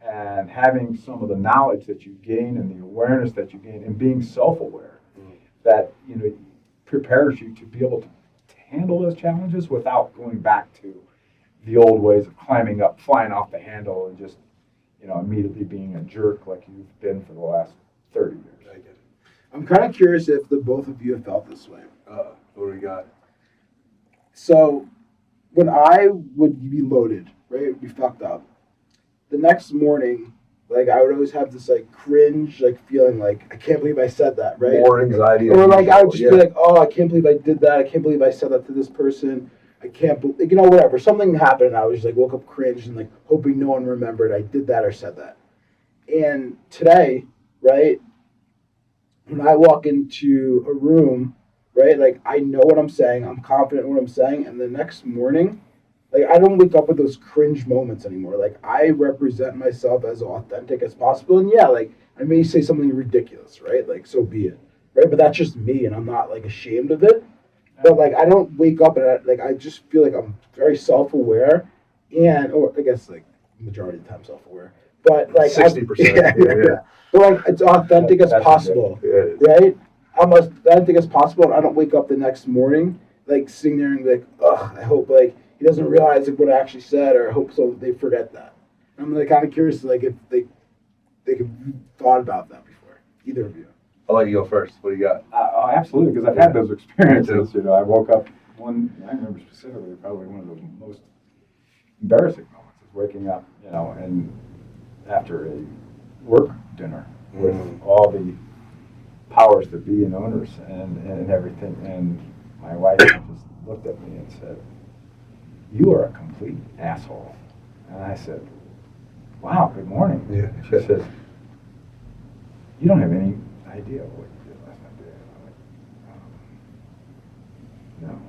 and having some of the knowledge that you gain and the awareness that you gain and being self-aware that, prepares you to be able to handle those challenges without going back to the old ways of climbing up, flying off the handle, and just, immediately being a jerk like you've been for the last 30 years. I get it. I'm kind of curious if the both of you have felt this way. What do we got? So when I would be loaded, right, be fucked up, the next morning, like I would always have this like cringe, like feeling like I can't believe I said that, right? More anxiety. Or like I would just be like, oh, I can't believe I did that. I can't believe I said that to this person. I can't believe, whatever. Something happened, and I was just like woke up cringed and like hoping no one remembered I did that or said that. And today, right, when I walk into a room, right, like I know what I'm saying, I'm confident in what I'm saying, and the next morning, like I don't wake up with those cringe moments anymore. Like I represent myself as authentic as possible, and yeah, like I may say something ridiculous, right? Like so be it, right? But that's just me, and I'm not like ashamed of it. But like I don't wake up and I just feel like I'm very self-aware, or I guess like majority of the time self-aware. But like 60%. Yeah. But like it's authentic as possible, right? I'm as authentic as possible, and I don't wake up the next morning like sitting there and be like, ugh, I hope like he doesn't realize like, what I actually said, or I hope so they forget that. I'm like kind of curious, like if they have thought about that before, either of you. I'll let you go first. What do you got? Absolutely, because I've had those experiences. I woke up I remember specifically, probably one of the most embarrassing moments is waking up, and after a work dinner with all the powers that be and owners and everything, and my wife just looked at me and said, "You are a complete asshole." And I said, "Wow, good morning." Yeah. She says, "You don't have any idea what you did last night, do you?" I'm like, "No.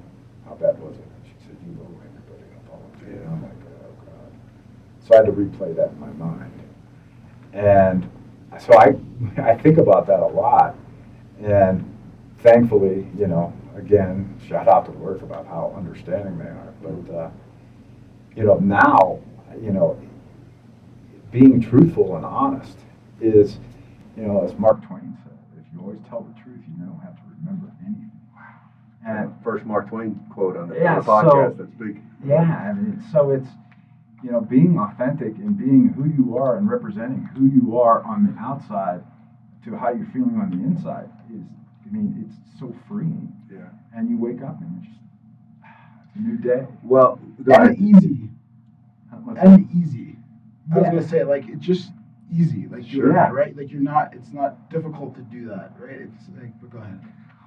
How bad was it?" She said, "You owe everybody an apology." Yeah. And I'm like, "Oh, God." So I had to replay that in my mind. And so I think about that a lot. And thankfully, again, shout out to work about how understanding they are. But, now, being truthful and honest is, as Mark Twain said, if you always tell the truth, you don't have to remember anything. And first Mark Twain quote on the Yeah, podcast. That's big. Yeah, so it's, being authentic and being who you are and representing who you are on the outside to how you're feeling on the inside it's so freeing. Yeah. And you wake up and it's a new day. Well, And easy. Easy. I was gonna say like it's just easy. Like Sure. Right? Like it's not difficult to do that, right? It's like, but go ahead.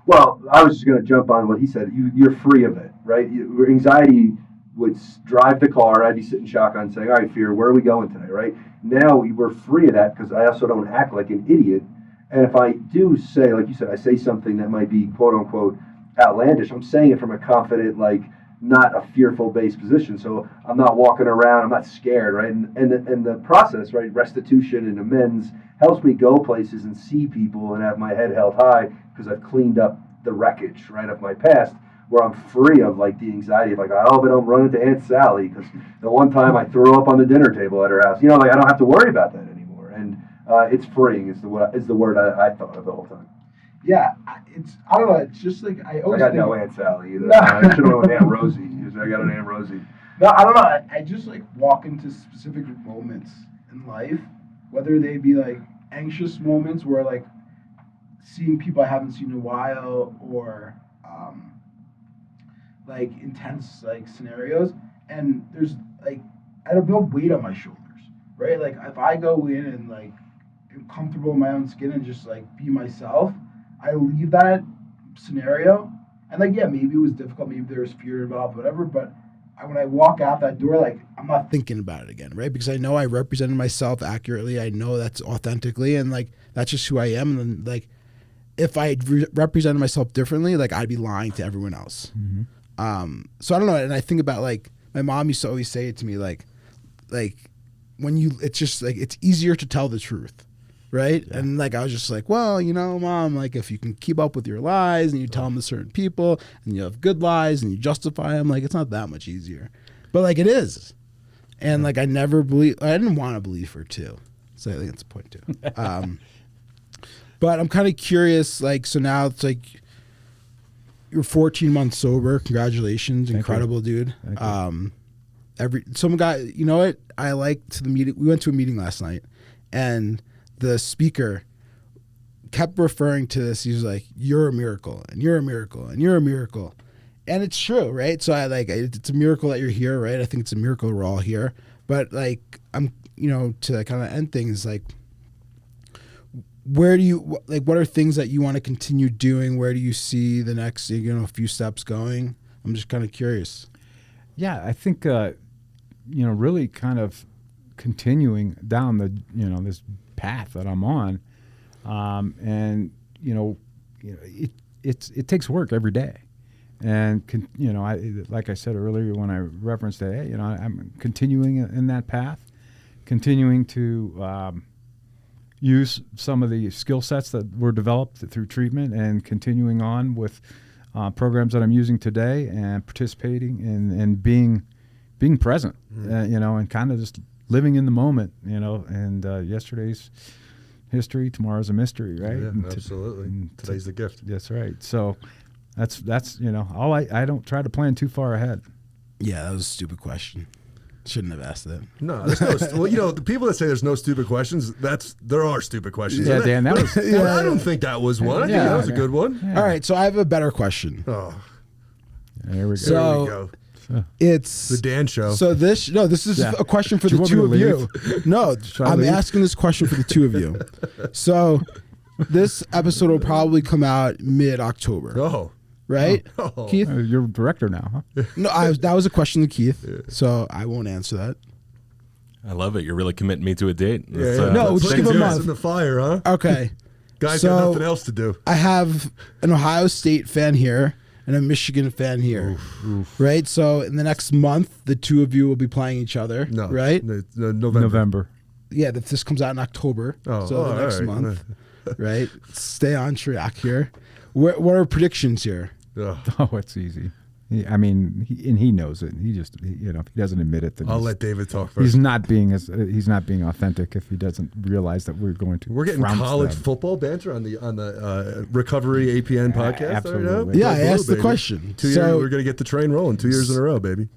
Well, I was just going to jump on what he said. You're free of it, right? Anxiety would drive the car. I'd be sitting shotgun saying, all right, Fear, where are we going today, right? Now we're free of that because I also don't act like an idiot. And if I do say, like you said, I say something that might be quote unquote outlandish, I'm saying it from a confident, like not a fearful based position. So I'm not walking around, I'm not scared, right? And the process, right, restitution and amends helps me go places and see people and have my head held high because I've cleaned up the wreckage, right, of my past, where I'm free of like the anxiety of like, I hope I don't run into Aunt Sally because the one time I threw up on the dinner table at her house, like I don't have to worry about that anymore. And it's freeing is the word I thought of the whole time. Yeah, I don't know. It's just like I always. I got no Aunt Sally either. I should have went with Aunt Rosie. I got an Aunt Rosie. No, I don't know. I just like walk into specific moments in life, whether they be like anxious moments where like seeing people I haven't seen in a while, or like intense like scenarios, and there's like I have no weight on my shoulders, right? Like if I go in and like am comfortable in my own skin and just like be myself, I leave that scenario, and like yeah, maybe it was difficult, maybe there was fear involved, whatever, but when I walk out that door, like I'm not thinking about it again, right? Because I know I represented myself accurately. I know that's authentically, and like that's just who I am. And then, like if I represented myself differently, like I'd be lying to everyone else. Mm-hmm. So I don't know, and I think about like my mom used to always say it to me, like when it's just like it's easier to tell the truth. Right. Yeah. And like I was just like, well, Mom, like if you can keep up with your lies and you tell them to certain people and you have good lies and you justify them, like it's not that much easier. But like it is. And like I didn't want to believe her too. So I think that's the point too. But I'm kind of curious, like, so now it's like you're 14 months sober. Congratulations. Thank Incredible, dude. Thank you. Some guy, you know what? I liked the meeting. We went to a meeting last night and the speaker kept referring to this. He was like, "You're a miracle, and you're a miracle, and you're a miracle," and it's true, right? So I like it's a miracle that you're here, right? I think it's a miracle we're all here. But like to kind of end things, like, where do you like? What are things that you want to continue doing? Where do you see the next few steps going? I'm just kind of curious. Yeah, I think really kind of continuing down the this path that I'm on. And it takes work every day, and like I said earlier when I referenced that, hey, I'm continuing in that path, continuing to use some of the skill sets that were developed through treatment, and continuing on with programs that I'm using today, and participating and being present, and kind of just living in the moment, and yesterday's history, tomorrow's a mystery, right? Yeah, absolutely. Today's the gift. That's right. So that's all. I don't try to plan too far ahead. Yeah, that was a stupid question. Shouldn't have asked that. No, there's no. Well, the people that say there's no stupid questions, there are stupid questions. Yeah, Dan, that was. I don't think that was one. I think that was a good one. Yeah. All right, so I have a better question. Oh, There we go. So- there we go. It's The Dan Show. So this is Yeah. a question for Do the you two of want me you. to No, I I'm leave? asking this question for the two of you. So this episode will probably come out mid-October, oh, right? oh. Keith? You're director now, huh? No, that was a question to Keith, so I won't answer that. I love it. You're really committing me to a date. Yeah, That's, yeah. No, Put just some give a gas month. in the fire, huh? Okay. Guys So- got nothing else to do. I have an Ohio State fan here and a Michigan fan here, right? So in the next month, the two of you will be playing each other, No, right? November. Yeah, this comes out in October, Oh, so the next all right. month, right? Stay on track here. What are predictions here? Ugh. Oh, it's easy. He knows it. He just, if he doesn't admit it, then I'll he's- let David talk first. he's not being authentic if he doesn't realize that we're going to. We're getting trounce college them. football banter on the Recovery APN podcast. absolutely. Right now? Yeah, I Go blue, asked the baby. question. 2 years, So- we're going to get the train rolling 2 years in a row, baby.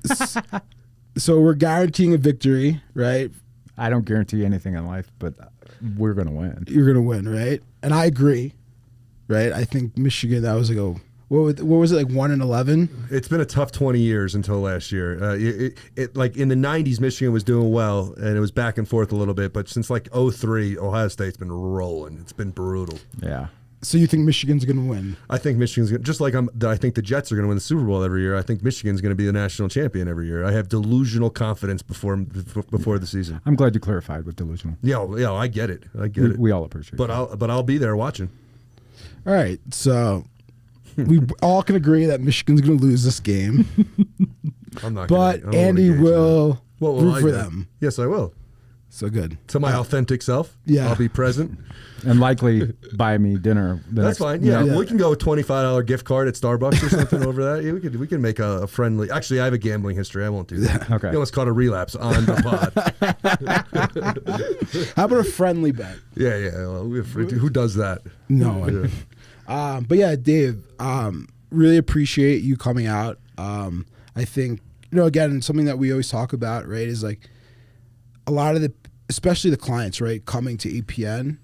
So we're guaranteeing a victory, right? I don't guarantee anything in life, but we're going to win. You're gonna win, right? And I agree, right? I think Michigan. That was like what was it, like 1-11? It's been a tough 20 years until last year. It like in the 90s, Michigan was doing well, and it was back and forth a little bit. But since like 03, Ohio State's been rolling. It's been brutal. Yeah. So you think Michigan's gonna win? I think Michigan's gonna, just like I think the Jets are going to win the Super Bowl every year. I think Michigan's going to be the national champion every year. I have delusional confidence before the season. I'm glad you clarified with delusional. Yeah, I get it. I get it. We all appreciate But it. I'll be there watching. All right, so we all can agree that Michigan's gonna lose this game, I'm not. but gonna, I don't Andy wanna gauge that. will What will root I for do? them. Yes, I will. So good. To my authentic self. Yeah. I'll be present. And likely buy me dinner. That's fine. Yeah, Yeah. we can go $25 gift card at Starbucks or something over that. Yeah, we can make a friendly. Actually, I have a gambling history. I won't do that. Okay. You know, it's called a relapse on the pod. How about a friendly bet? Yeah. Well, who does that? No one. But yeah, Dave, really appreciate you coming out. I think, again, something that we always talk about, right, is like a lot of especially the clients, right, coming to APN,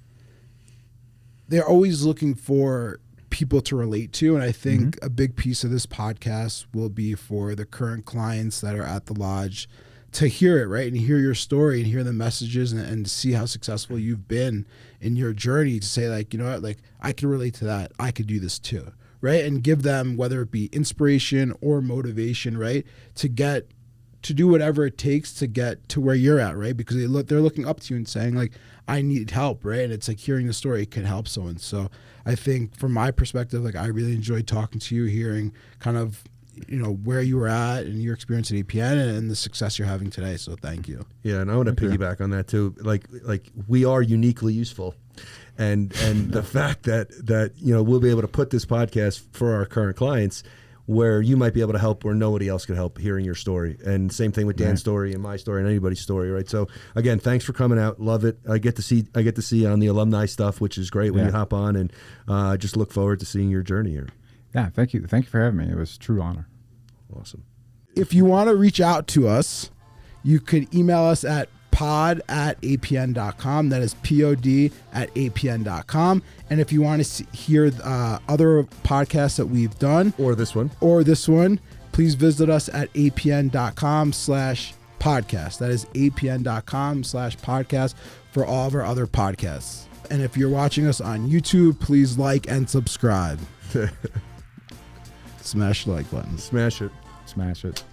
they're always looking for people to relate to. And I think a big piece of this podcast will be for the current clients that are at the lodge to hear it, right, and hear your story and hear the messages and see how successful you've been in your journey, to say, like, you know what, like, I can relate to that. I could do this too, right? And give them, whether it be inspiration or motivation, right, to do whatever it takes to get to where you're at, right? Because they're looking up to you and saying, like, I need help, right? And it's like hearing the story can help someone. So I think from my perspective, like, I really enjoyed talking to you, hearing kind of, where you were at and your experience at APN and the success you're having today. So thank you. Yeah, and I want to piggyback on that too. Like we are uniquely useful, and the fact that we'll be able to put this podcast for our current clients. where you might be able to help where nobody else could help hearing your story. And same thing with Dan's story and my story and anybody's story, right? So again, thanks for coming out. Love it. I get to see on the alumni stuff, which is great when you hop on, and just look forward to seeing your journey here. Yeah, thank you. Thank you for having me. It was a true honor. Awesome. If you want to reach out to us, you could email us at pod@apn.com. That is pod@apn.com. And if you want to hear other podcasts that we've done, Or this one. please visit us at apn.com/podcast. That is apn.com/podcast for all of our other podcasts. And if you're watching us on YouTube, please like and subscribe. Smash the like button. Smash it. Smash it.